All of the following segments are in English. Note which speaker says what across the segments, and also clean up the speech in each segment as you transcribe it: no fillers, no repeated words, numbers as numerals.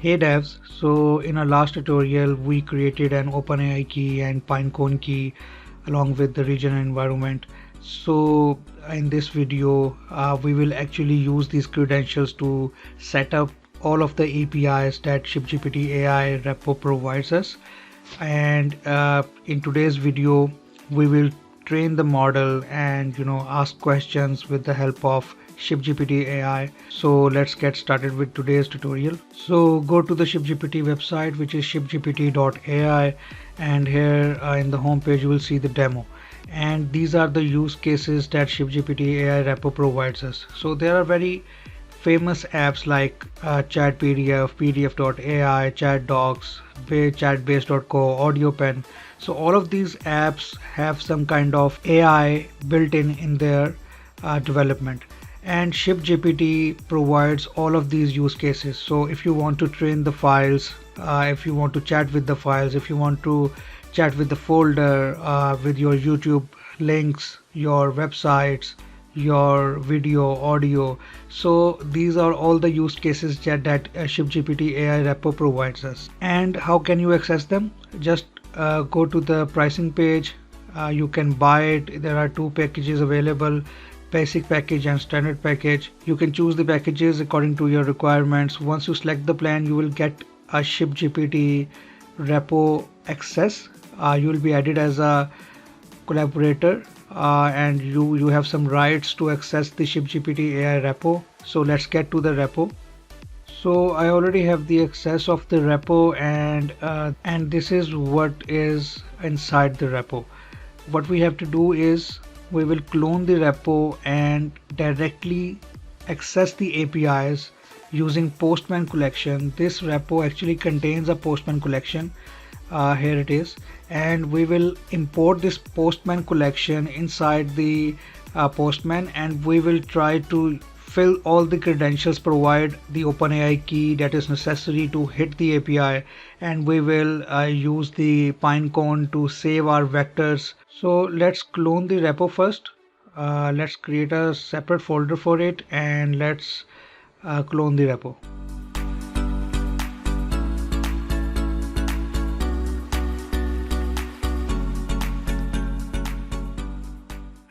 Speaker 1: Hey devs, so in our last tutorial we created an OpenAI key and Pinecone key along with the region and environment. So in this video we will actually use these credentials to set up all of the APIs that ShipGPT AI repo provides us, and in today's video we will train the model and ask questions with the help of ShipGPT AI. So let's get started with today's tutorial. So go to the ShipGPT website, which is shipgpt.ai, and here in the home page you will see the demo, and these are the use cases that ShipGPT AI repo provides us. So there are very famous apps like chatpdf, pdf.ai, chatdocs, chatbase.co, audiopen. So all of these apps have some kind of AI built in their development, and ShipGPT provides all of these use cases. So if you want to train the files, if you want to chat with the files, if you want to chat with the folder, with your YouTube links, your websites, your video, audio, so these are all the use cases that ShipGPT AI repo provides us. And how can you access them? Just go to the pricing page. You can buy it. There are two packages available, basic package and standard package. You can choose the packages according to your requirements. Once you select the plan, you will get a ShipGPT repo access. You will be added as a collaborator, and you have some rights to access the ShipGPT AI repo. So let's get to the repo. So I already have the access of the repo, and this is what is inside the repo. What we have to do is we will clone the repo and directly access the APIs using Postman collection. This repo actually contains a Postman collection. Here it is, and we will import this Postman collection inside the Postman, and we will try to fill all the credentials, provide the OpenAI key that is necessary to hit the API, and we will use the Pinecone to save our vectors. So let's clone the repo first. Let's create a separate folder for it, and let's clone the repo.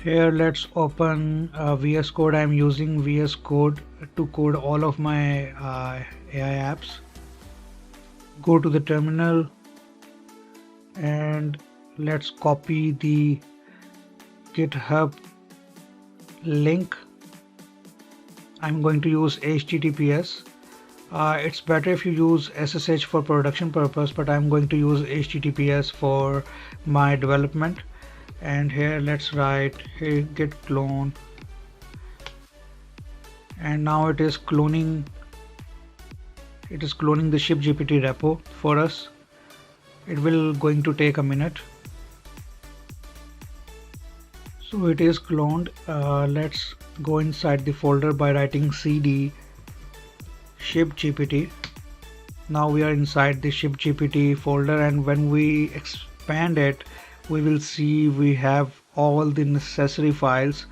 Speaker 1: Here let's open VS Code. I'm using VS Code to code all of my AI apps. Go to the terminal and let's copy the GitHub link. I'm going to use HTTPS. It's better if you use SSH for production purpose, but I'm going to use HTTPS for my development. And here let's write hey git clone, and now it is cloning the ShipGPT repo for us. It will going to take a minute. So it is cloned. Let's go inside the folder by writing cd ShipGPT. Now we are inside the ShipGPT folder, and when we expand it, we will see we have all the necessary files.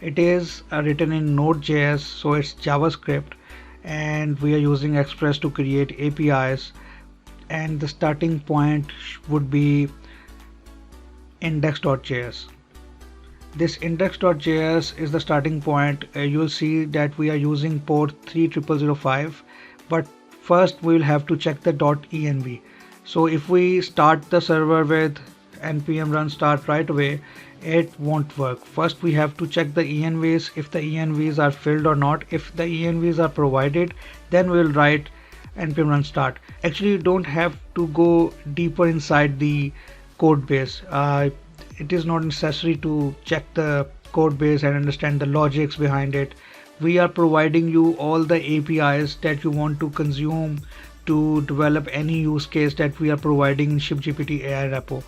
Speaker 1: It is written in Node.js, so it's JavaScript, and we are using Express to create APIs, and the starting point would be index.js. This index.js is the starting point. You'll see that we are using port 30005, but first we will have to check the .env. So if we start the server with npm run start right away, it won't work. First we have to check the envs, if the envs are filled or not. If the envs are provided, then we'll write npm run start. Actually, you don't have to go deeper inside the code base. It is not necessary to check the code base and understand the logics behind it. We are providing you all the APIs that you want to consume to develop any use case that we are providing in ShipGPT AI repo.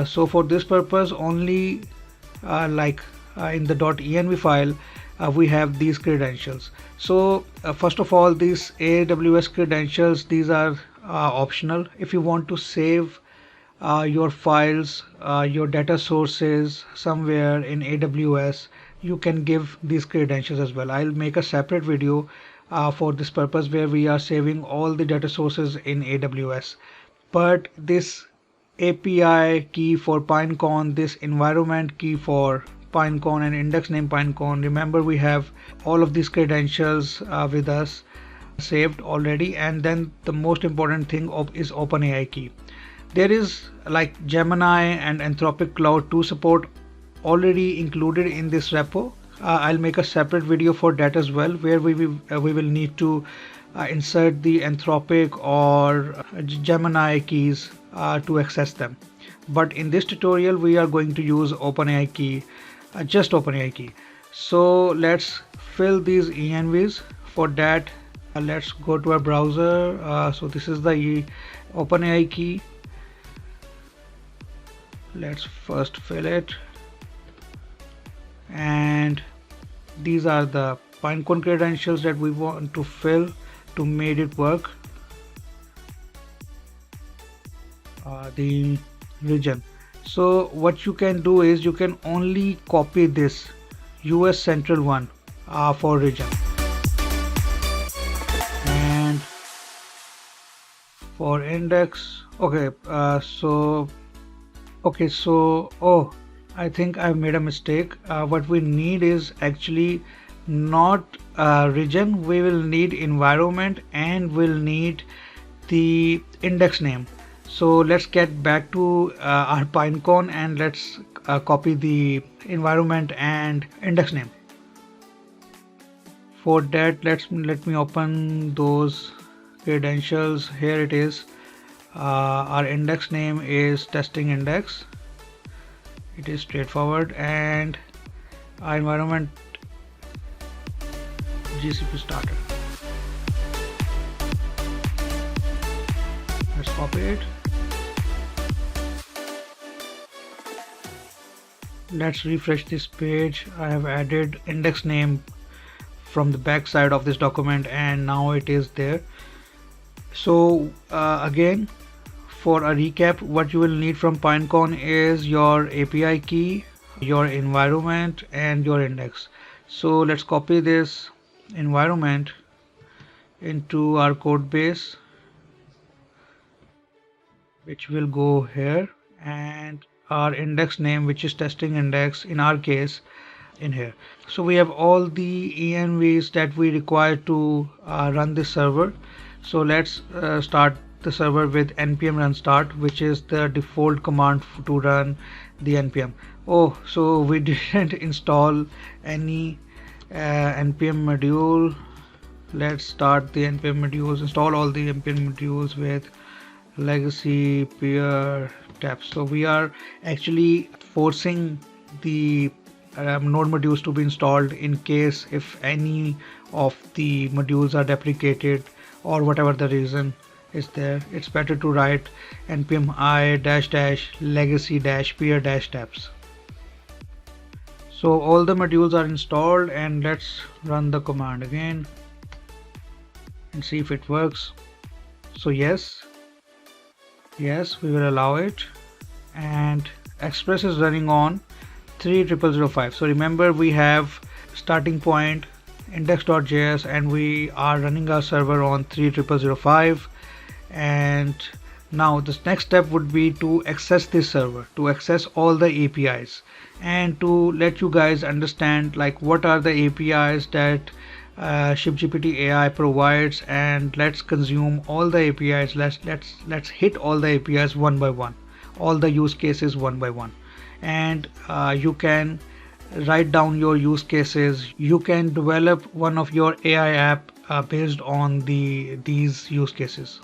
Speaker 1: So for this purpose only, in the .env file, we have these credentials. So first of all, these AWS credentials, these are optional. If you want to save your files, your data sources somewhere in AWS, you can give these credentials as well. I'll make a separate video for this purpose where we are saving all the data sources in AWS. But this API key for Pinecone, this environment key for Pinecone and index name Pinecone, remember we have all of these credentials with us saved already. And then the most important thing is OpenAI key. There is like Gemini and Anthropic Cloud 2 support already included in this repo. I'll make a separate video for that as well, where we will need to insert the Anthropic or Gemini keys to access them. But in this tutorial we are going to use OpenAI key, just OpenAI key. So let's fill these envs. For that let's go to our browser. So this is the OpenAI key. Let's first fill it, and these are the Pinecone credentials that we want to fill to make it work. The region. So what you can do is you can only copy this US central one for region, and for index. Okay, so I think I've made a mistake. What we need is actually not region. We will need environment and we'll need the index name. So let's get back to our Pinecone and let's copy the environment and index name. For that, let me open those credentials. Here it is. Our index name is testing index. It is straightforward, and our environment GCP starter. Let's copy it. Let's refresh this page. I have added index name from the back side of this document, and now it is there. So again, for a recap, what you will need from Pinecone is your API key, your environment, and your index. So let's copy this environment into our code base, which will go here, and our index name, which is testing index in our case, in here. So we have all the envs that we require to run this server. So let's start the server with npm run start, which is the default command to run the npm. Oh, so we didn't install any npm module. Let's start the npm modules, install all the npm modules with legacy-peer-deps. So we are actually forcing the node modules to be installed in case if any of the modules are deprecated or whatever the reason is there. It's better to write npm I -- legacy-peer-deps. So all the modules are installed, and let's run the command again and see if it works. So yes, we will allow it, and Express is running on 3.0.0.5. So remember, we have starting point index.js and we are running our server on 3.0.0.5. And now this next step would be to access this server, to access all the APIs, and to let you guys understand like what are the APIs that ShipGPT AI provides, and let's consume all the APIs. Let's hit all the APIs one by one, all the use cases one by one, and you can write down your use cases. You can develop one of your AI app based on these use cases.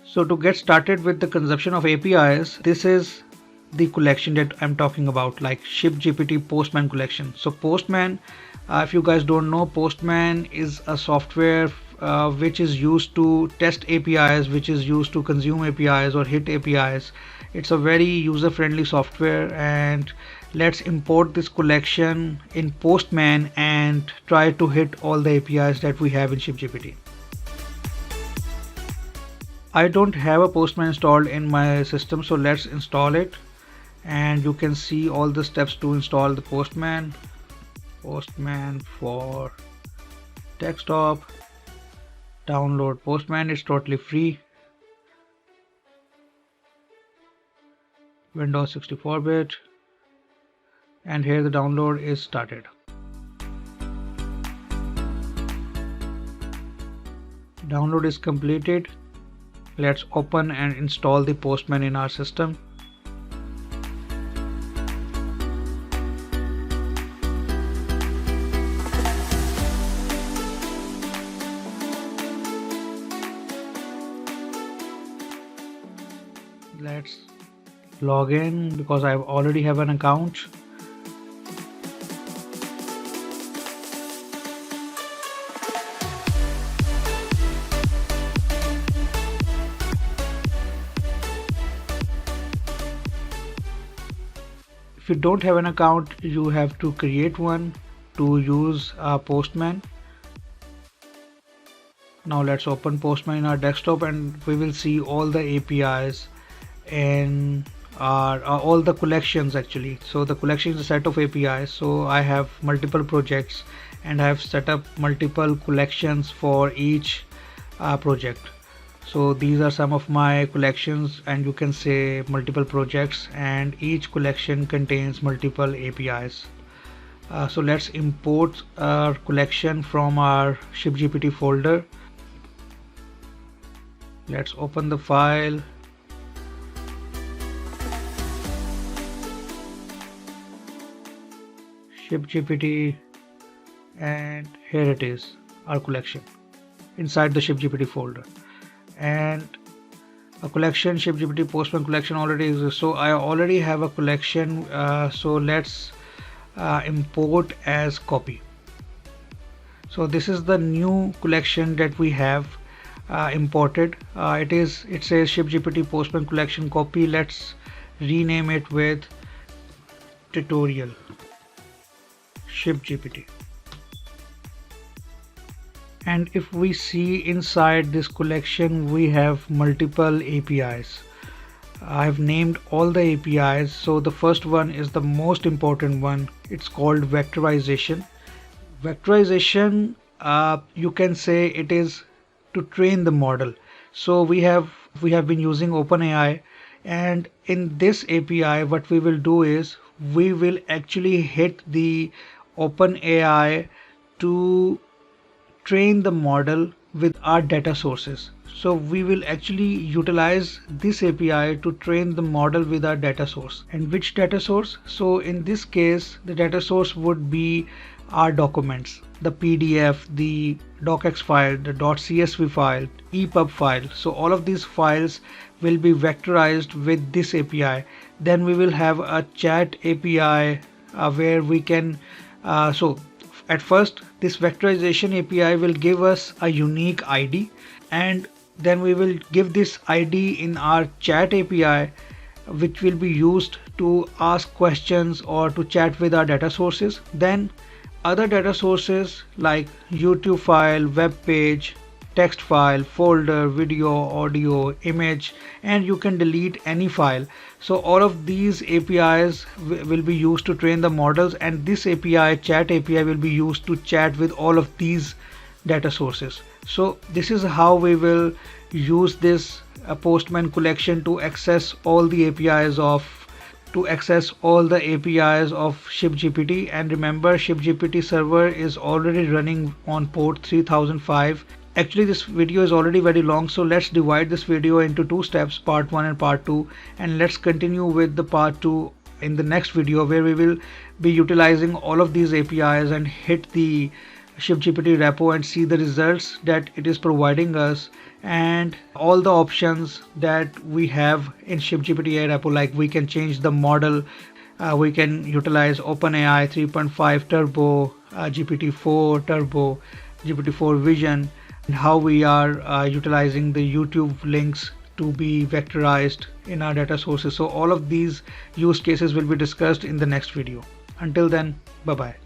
Speaker 1: So to get started with the consumption of APIs, this is the collection that I'm talking about, like ShipGPT Postman collection. So Postman, if you guys don't know, Postman is a software which is used to test APIs, which is used to consume APIs or hit APIs. It's a very user-friendly software, and let's import this collection in Postman and try to hit all the APIs that we have in ShipGPT. I don't have a Postman installed in my system, so let's install it and you can see all the steps to install the Postman. Postman for desktop. Download Postman, it's totally free. Windows 64-bit, and here the download is started. Download is completed. Let's open and install the Postman in our system. Let's log in because I already have an account. If you don't have an account, you have to create one to use Postman. Now let's open Postman in our desktop and we will see all the APIs and all the collections actually. So the collection is a set of APIs. So I have multiple projects and I have set up multiple collections for each project. So these are some of my collections, and you can say multiple projects, and each collection contains multiple APIs. So let's import our collection from our ShipGPT folder. Let's open the file. ShipGPT, and here it is, our collection inside the ShipGPT folder. And a collection ShipGPT Postman collection already exists, so I already have a collection. So let's import as copy. So this is the new collection that we have imported. It says ShipGPT Postman collection copy. Let's rename it with tutorial ShipGPT. And if we see inside this collection, we have multiple APIs. I've named all the APIs. So the first one is the most important one. It's called vectorization. Vectorization, you can say it is to train the model. So we have been using OpenAI, and in this API what we will do is we will actually hit the OpenAI to train the model with our data sources. So we will actually utilize this API to train the model with our data source. And which data source? So in this case, the data source would be our documents, the PDF, the docx file, the .csv file, EPUB file. So all of these files will be vectorized with this API. Then we will have a chat API where we can at first, this vectorization API will give us a unique ID, and then we will give this ID in our chat API, which will be used to ask questions or to chat with our data sources. Then other data sources like YouTube file, web page, text file, folder, video, audio, image, and you can delete any file. So all of these APIs will be used to train the models, and this API, chat API, will be used to chat with all of these data sources. So this is how we will use this Postman collection to access all the APIs of ShipGPT. And remember, ShipGPT server is already running on port 3005. Actually, this video is already very long, so let's divide this video into two steps, part 1 and part 2, and let's continue with the part 2 in the next video, where we will be utilizing all of these APIs and hit the ShipGPT repo and see the results that it is providing us, and all the options that we have in ShipGPT AI repo, like we can change the model, we can utilize OpenAI 3.5 Turbo, GPT-4 Turbo, GPT-4 Vision, and how we are utilizing the YouTube links to be vectorized in our data sources. So all of these use cases will be discussed in the next video. Until then, bye bye.